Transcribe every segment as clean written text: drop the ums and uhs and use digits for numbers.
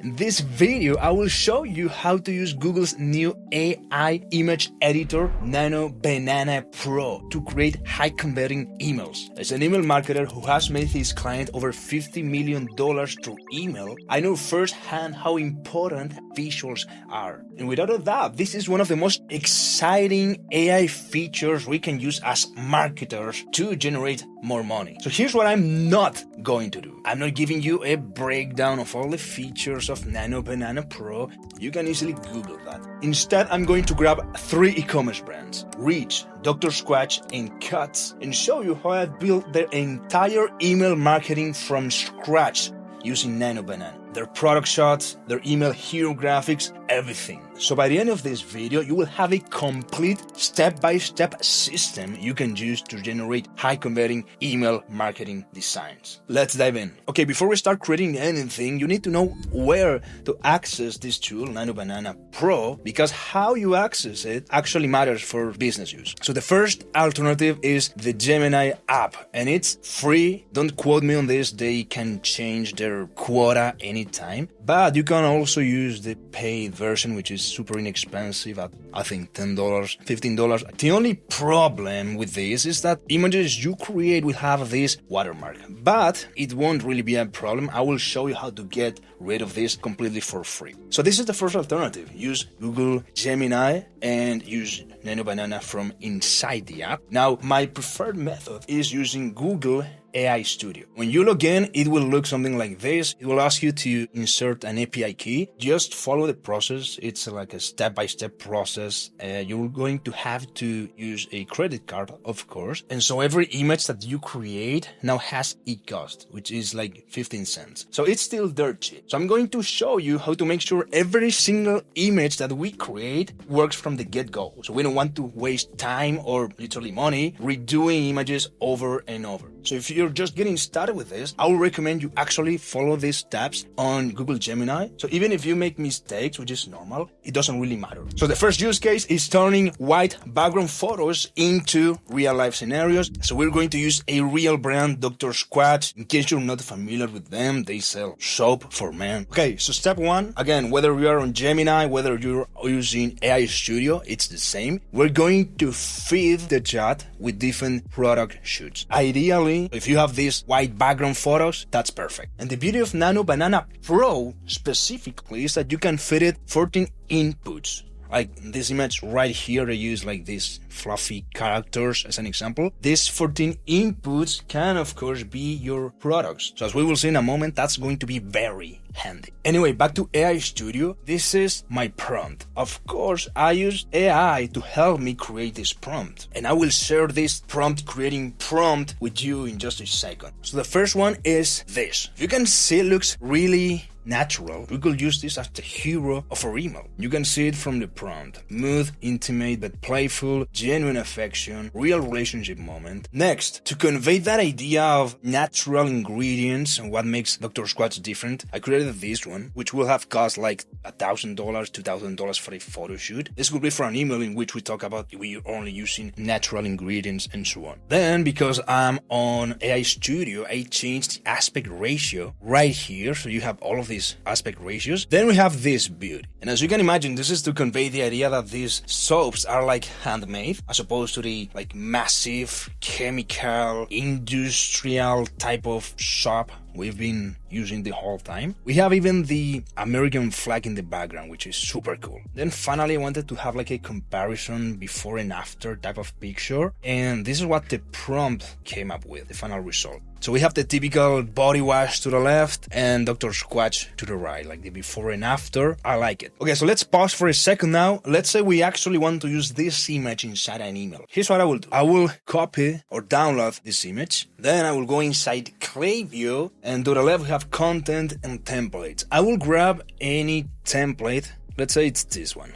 In this video, I will show you how to use Google's new AI image editor, Nanobanana Pro, to create high-converting emails. As an email marketer who has made his client over $50 million through email, I know firsthand how important visuals are. And without a doubt, this is one of the most exciting AI features we can use as marketers to generate more money. So here's what I'm not going to do. I'm not giving you a breakdown of all the features of Nanobanana Pro. You can easily Google that. Instead, I'm going to grab 3 e-commerce brands, Reach, Dr. Squatch, and Cuts, and show you how I've built their entire email marketing from scratch using Nanobanana. Their product shots, their email hero graphics, everything. So by the end of this video, you will have a complete step-by-step system you can use to generate high-converting email marketing designs. Let's dive in. Okay, before we start creating anything, you need to know where to access this tool, Nanobanana Pro, because how you access it actually matters for business use. So the first alternative is the Gemini app, and it's free. Don't quote me on this. They can change their quota anytime, but you can also use the paid version, which is super inexpensive at I think $10, $15. The only problem with this is that images you create will have this watermark, but it won't really be a problem. I will show you how to get rid of this completely for free. So this is the first alternative. Use Google Gemini and use Nanobanana from inside the app. Now, my preferred method is using Google AI Studio. When you log in, it will look something like this. It will ask you to insert an API key. Just follow the process. It's like a step-by-step process. You're going to have to use a credit card, of course. And so every image that you create now has a cost, which is like 15 cents. So it's still dirt cheap. So I'm going to show you how to make sure every single image that we create works from the get-go. So we don't want to waste time or literally money redoing images over and over. So if you're just getting started with this, I would recommend you actually follow these steps on Google Gemini. So even if you make mistakes, which is normal, it doesn't really matter. So the first use case is turning white background photos into real life scenarios. So we're going to use a real brand, Dr. Squatch. In case you're not familiar with them, they sell soap for men. Okay, so step 1, again, whether you are on Gemini, whether you're using AI Studio, it's the same. We're going to feed the chat with different product shoots. Ideally, if you have these white background photos, that's perfect. And the beauty of Nanobanana Pro specifically is that you can fit it 14 inputs. Like this image right here, I use like these fluffy characters as an example. These 14 inputs can, of course, be your products. So as we will see in a moment, that's going to be very handy. Anyway, back to AI Studio. This is my prompt. Of course, I use AI to help me create this prompt. And I will share this creating prompt with you in just a second. So the first one is this. You can see it looks really natural. We could use this as the hero of our email. You can see it from the prompt. Mood, intimate but playful, genuine affection, real relationship moment. Next, to convey that idea of natural ingredients and what makes Dr. Squatch different, I created this one, which will have cost like $1,000, $2,000 for a photo shoot. This could be for an email in which we talk about we're only using natural ingredients and so on. Then, because I'm on AI Studio, I changed the aspect ratio right here, so you have all of these aspect ratios. Then we have this beauty. And as you can imagine, this is to convey the idea that these soaps are like handmade, as opposed to the like massive chemical industrial type of soap we've been using the whole time. We have even the American flag in the background, which is super cool. Then finally, I wanted to have like a comparison before and after type of picture. And this is what the prompt came up with, the final result. So we have the typical body wash to the left and Dr. Squatch to the right, like the before and after. I like it. Okay, so let's pause for a second now. Let's say we actually want to use this image inside an email. Here's what I will do. I will copy or download this image. Then I will go inside Klaviyo, and to the left we have content and templates. I will grab any template. Let's say it's this one.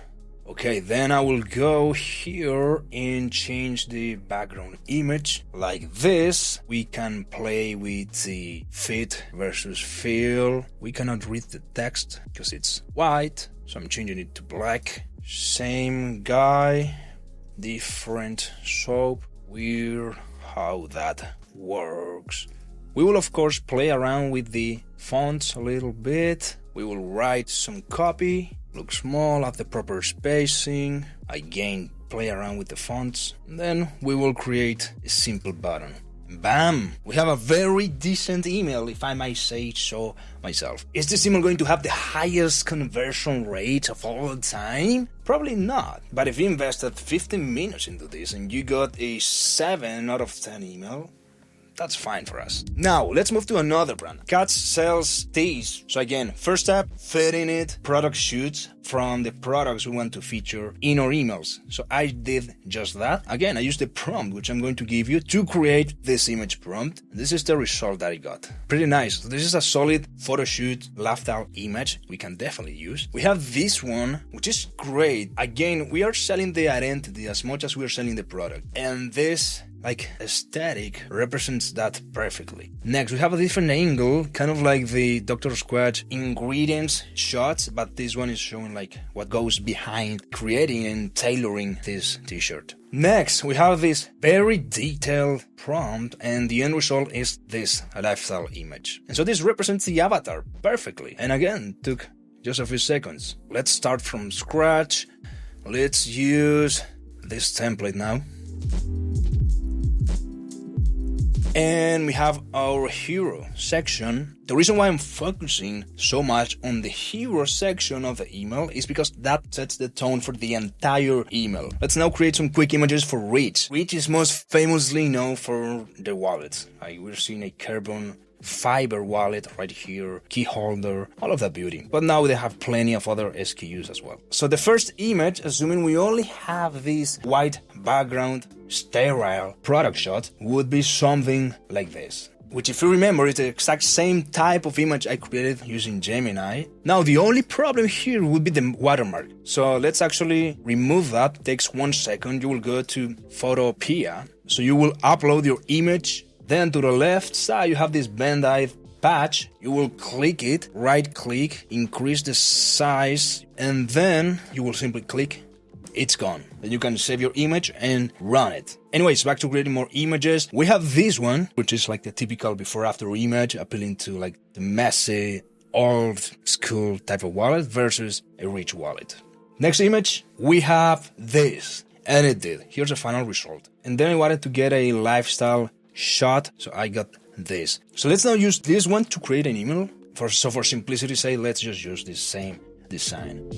Okay, then I will go here and change the background image like this. We can play with the fit versus fill. We cannot read the text because it's white, so I'm changing it to black. Same guy, different soap. Weird how that works. We will of course play around with the fonts a little bit. We will write some copy, look small, have the proper spacing. Again, play around with the fonts. And then we will create a simple button. Bam! We have a very decent email, if I might say so myself. Is this email going to have the highest conversion rate of all time? Probably not. But if you invested 15 minutes into this and you got a 7 out of 10 email, that's fine for us. Now, let's move to another brand. Cats sells teas. So again, first step, fitting it, product shoots from the products we want to feature in our emails. So I did just that. Again, I used the prompt, which I'm going to give you to create this image prompt. This is the result that I got. Pretty nice. So this is a solid photo shoot, laughed out image we can definitely use. We have this one, which is great. Again, we are selling the identity as much as we are selling the product. And this aesthetic represents that perfectly. Next, we have a different angle, kind of like the Dr. Squatch ingredients shots, but this one is showing like what goes behind creating and tailoring this t-shirt. Next, we have this very detailed prompt, and the end result is this lifestyle image. And so this represents the avatar perfectly. And again, took just a few seconds. Let's start from scratch. Let's use this template now. And we have our hero section. The reason why I'm focusing so much on the hero section of the email is because that sets the tone for the entire email. Let's now create some quick images for Rich. Rich is most famously known for the wallets. We're seeing a carbon fiber wallet right here, key holder, all of that beauty. But now they have plenty of other SKUs as well. So the first image, assuming we only have this white background, sterile product shot, would be something like this. Which, if you remember, is the exact same type of image I created using Gemini. Now, the only problem here would be the watermark. So let's actually remove that. It takes 1 second. You will go to Photopea. So you will upload your image. Then to the left side, you have this Band-Aid patch. You will click it, right click, increase the size, and then you will simply click. It's gone. Then you can save your image and run it. Anyways, back to creating more images. We have this one, which is like the typical before-after image, appealing to like the messy, old-school type of wallet versus a rich wallet. Next image, we have this. And it did. Here's the final result. And then I wanted to get a lifestyle shot, so I got this. So let's now use this one to create an email. For simplicity's sake, let's just use this same design.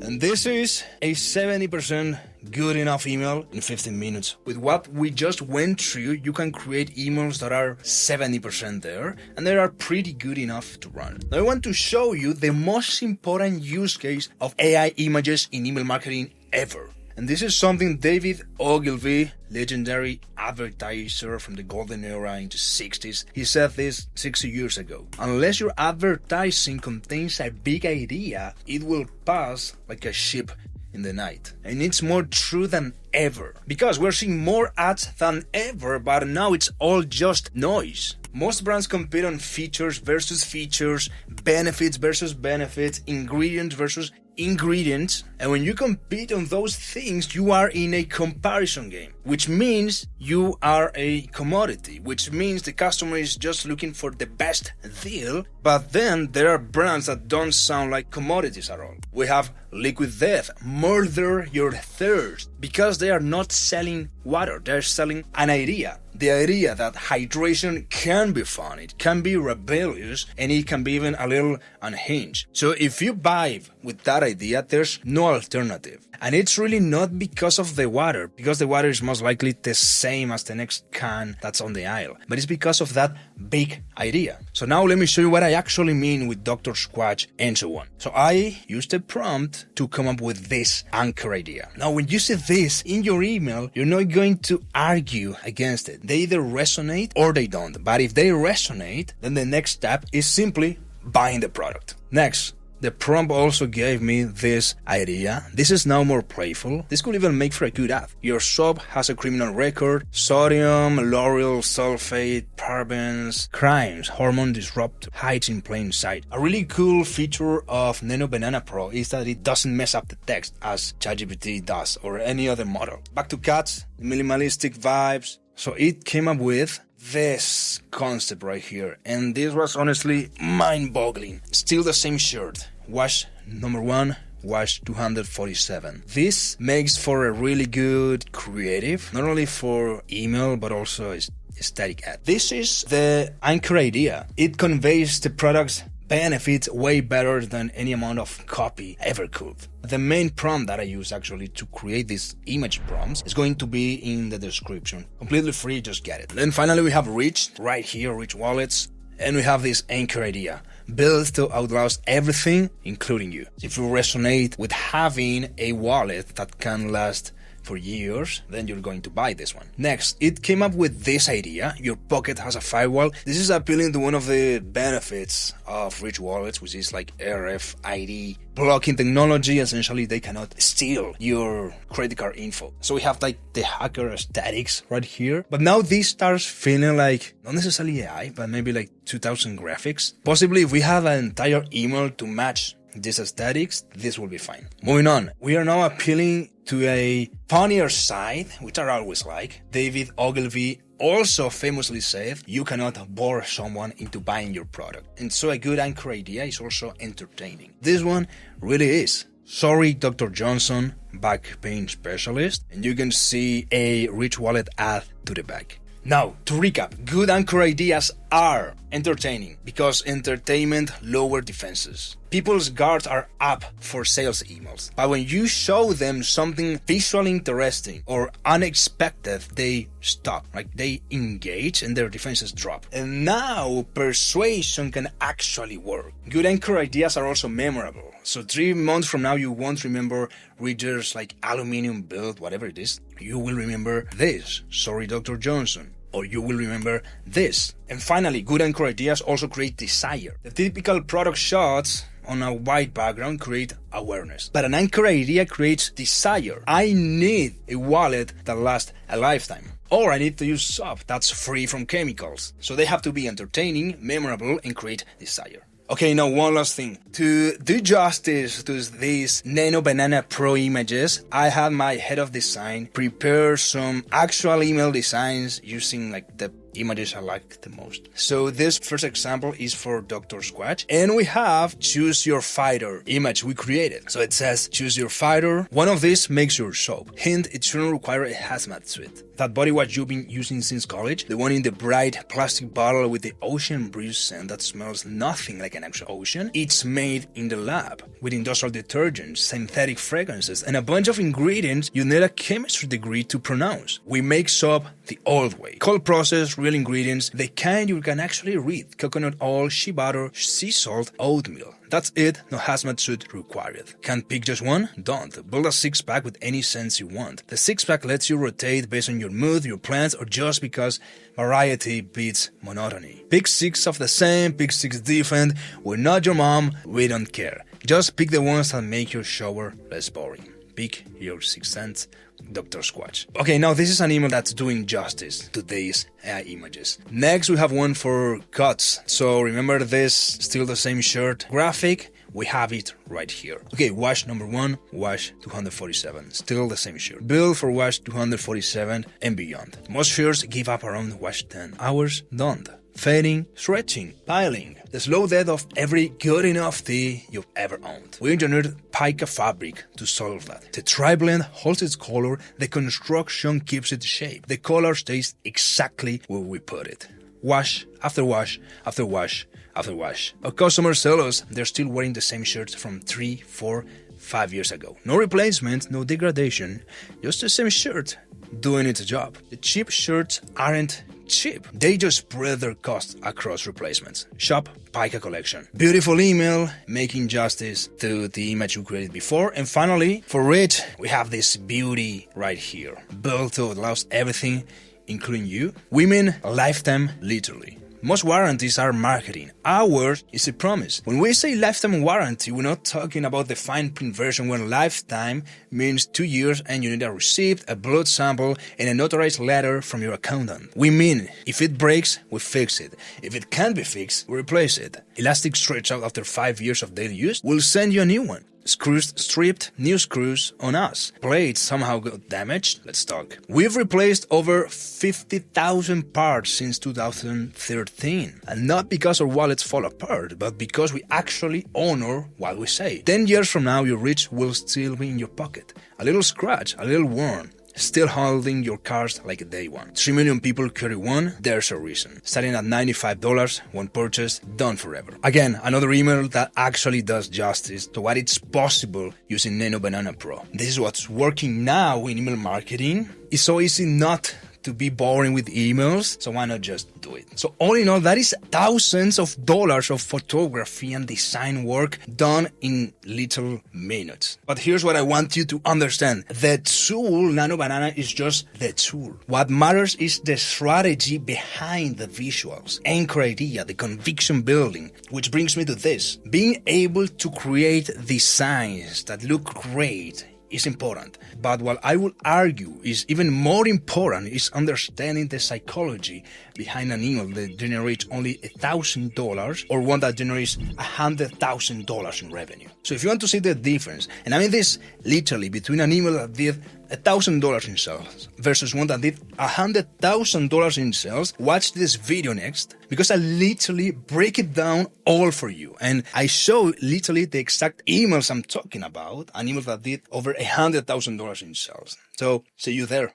And this is a 70% good enough email in 15 minutes. With what we just went through, you can create emails that are 70% there, and they are pretty good enough to run. Now I want to show you the most important use case of AI images in email marketing ever. And this is something David Ogilvy, legendary advertiser from the golden era in the 60s, he said this 60 years ago. Unless your advertising contains a big idea, it will pass like a ship in the night. And it's more true than ever. Because we're seeing more ads than ever, but now it's all just noise. Most brands compete on features versus features, benefits versus benefits, ingredients versus ingredients, and when you compete on those things, you are in a comparison game, which means you are a commodity, which means the customer is just looking for the best deal. But then there are brands that don't sound like commodities at all. We have Liquid Death, Murder Your Thirst, because they are not selling water, they're selling an idea. The idea that hydration can be fun, it can be rebellious, and it can be even a little unhinged. So if you vibe with that idea, there's no alternative. And it's really not because of the water, because the water is most likely the same as the next can that's on the aisle, but it's because of that big idea. So now let me show you what I actually mean with Dr. Squatch and so on. So I used a prompt to come up with this anchor idea. Now when you see this in your email, you're not going to argue against it. They either resonate or they don't. But if they resonate, then the next step is simply buying the product. Next, the prompt also gave me this idea. This is now more playful. This could even make for a good ad. Your shop has a criminal record, sodium, lauryl sulfate, parabens, crimes, hormone disrupt, hides in plain sight. A really cool feature of Nanobanana Pro is that it doesn't mess up the text as ChatGPT does or any other model. Back to cats, minimalistic vibes. So it came up with this concept right here, and this was honestly mind-boggling. Still the same shirt, wash number 1, wash 247. This makes for a really good creative, not only for email but also static ad. This is the anchor idea. It conveys the product's benefits way better than any amount of copy ever could. The main prompt that I use actually to create these image prompts is going to be in the description. Completely free, just get it. Then finally we have Rich, right here, Rich Wallets. And we have this anchor idea, built to outlast everything, including you. If you resonate with having a wallet that can last for years, then you're going to buy this one. Next, it came up with this idea. Your pocket has a firewall. This is appealing to one of the benefits of Rich Wallets, which is like RFID blocking technology. Essentially, they cannot steal your credit card info. So we have like the hacker aesthetics right here. But now this starts feeling like, not necessarily AI, but maybe like 2000 graphics. Possibly if we have an entire email to match these aesthetics, this will be fine. Moving on, we are now appealing to a funnier side, which I always like. David Ogilvy also famously said, you cannot bore someone into buying your product. And so a good anchor idea is also entertaining. This one really is. Sorry, Dr. Johnson, back pain specialist. And you can see a Rich Wallet ad to the back. Now, to recap, good anchor ideas are entertaining because entertainment lowers defenses. People's guards are up for sales emails, but when you show them something visually interesting or unexpected, they stop, like they engage and their defenses drop. And now persuasion can actually work. Good anchor ideas are also memorable. So 3 months from now, you won't remember readers like aluminum build, whatever it is. You will remember this, sorry, Dr. Johnson. Or you will remember this. And finally, good anchor ideas also create desire. The typical product shots on a white background create awareness. But an anchor idea creates desire. I need a wallet that lasts a lifetime. Or I need to use soap that's free from chemicals. So they have to be entertaining, memorable, and create desire. Okay, now one last thing. To do justice to these Nanobanana Pro images, I had my head of design prepare some actual email designs using like the images I like the most. So this first example is for Dr. Squatch, and we have choose your fighter image we created. So it says choose your fighter. One of these makes your soap. Hint, it shouldn't require a hazmat suit. That body wash you've been using since college, the one in the bright plastic bottle with the ocean breeze scent that smells nothing like an actual ocean, it's made in the lab with industrial detergents, synthetic fragrances, and a bunch of ingredients you need a chemistry degree to pronounce. We make soap the old way. Cold process, real ingredients, the kind you can actually read. Coconut oil, shea butter, sea salt, oatmeal. That's it, no hazmat suit required. Can't pick just one? Don't. Build a six-pack with any scents you want. The six-pack lets you rotate based on your mood, your plans, or just because variety beats monotony. Pick 6 of the same, pick 6 different. We're not your mom, we don't care. Just pick the ones that make your shower less boring. Pick your 6 cents. Dr. Squatch. Okay, now this is an email that's doing justice to these AI images. Next, we have one for cuts. So remember this, still the same shirt graphic. We have it right here. Okay, wash number 1, wash 247. Still the same shirt. Build for wash 247 and beyond. Most shirts give up around wash 10 hours. Don't. Fading, stretching, piling. The slow death of every good enough tee you've ever owned. We engineered pica fabric to solve that. The tri-blend holds its color, the construction keeps its shape. The color stays exactly where we put it. Wash after wash after wash after wash. Our customers tell us they're still wearing the same shirts from 3, 4, 5 years ago. No replacement, no degradation, just the same shirt doing its job. The cheap shirts aren't cheap. They just spread their costs across replacements. Shop Pica Collection. Beautiful email, making justice to the image we created before. And finally, for Rich, we have this beauty right here. Built to outlast everything, including you. Women, lifetime, literally. Most warranties are marketing. Ours is a promise. When we say lifetime warranty, we're not talking about the fine print version where lifetime means 2 years and you need a receipt, a blood sample, and a notarized letter from your accountant. We mean, if it breaks, we fix it. If it can't be fixed, we replace it. Elastic stretch out after 5 years of daily use, we'll send you a new one. screws stripped, new screws on us. Plates somehow got damaged. Let's talk. We've replaced over 50,000 parts since 2013. And not because our wallets fall apart, but because we actually honor what we say. 10 years from now, your reach will still be in your pocket. A little scratch, a little worn. Still holding your cards like day one. 3 million people carry one, there's a reason. Starting at $95, one purchase, done forever. Again, another email that actually does justice to what it's possible using Nanobanana Pro. This is what's working now in email marketing. It's so easy not to be boring with emails, so why not just do it? So all in all, that is thousands of dollars of photography and design work done in little minutes. But here's what I want you to understand. The tool, Nanobanana, is just the tool. What matters is the strategy behind the visuals, anchor idea, the conviction building, which brings me to this. Being able to create designs that look great is important, but what I would argue is even more important is understanding the psychology behind an email that generates only $1,000 or one that generates $100,000 in revenue. So if you want to see the difference, and I mean this literally, between an email that did $1,000 in sales versus one that did $100,000 in sales, watch this video next, because I literally break it down all for you. And I show literally the exact emails I'm talking about, an email that did over $100,000 in sales. So see you there.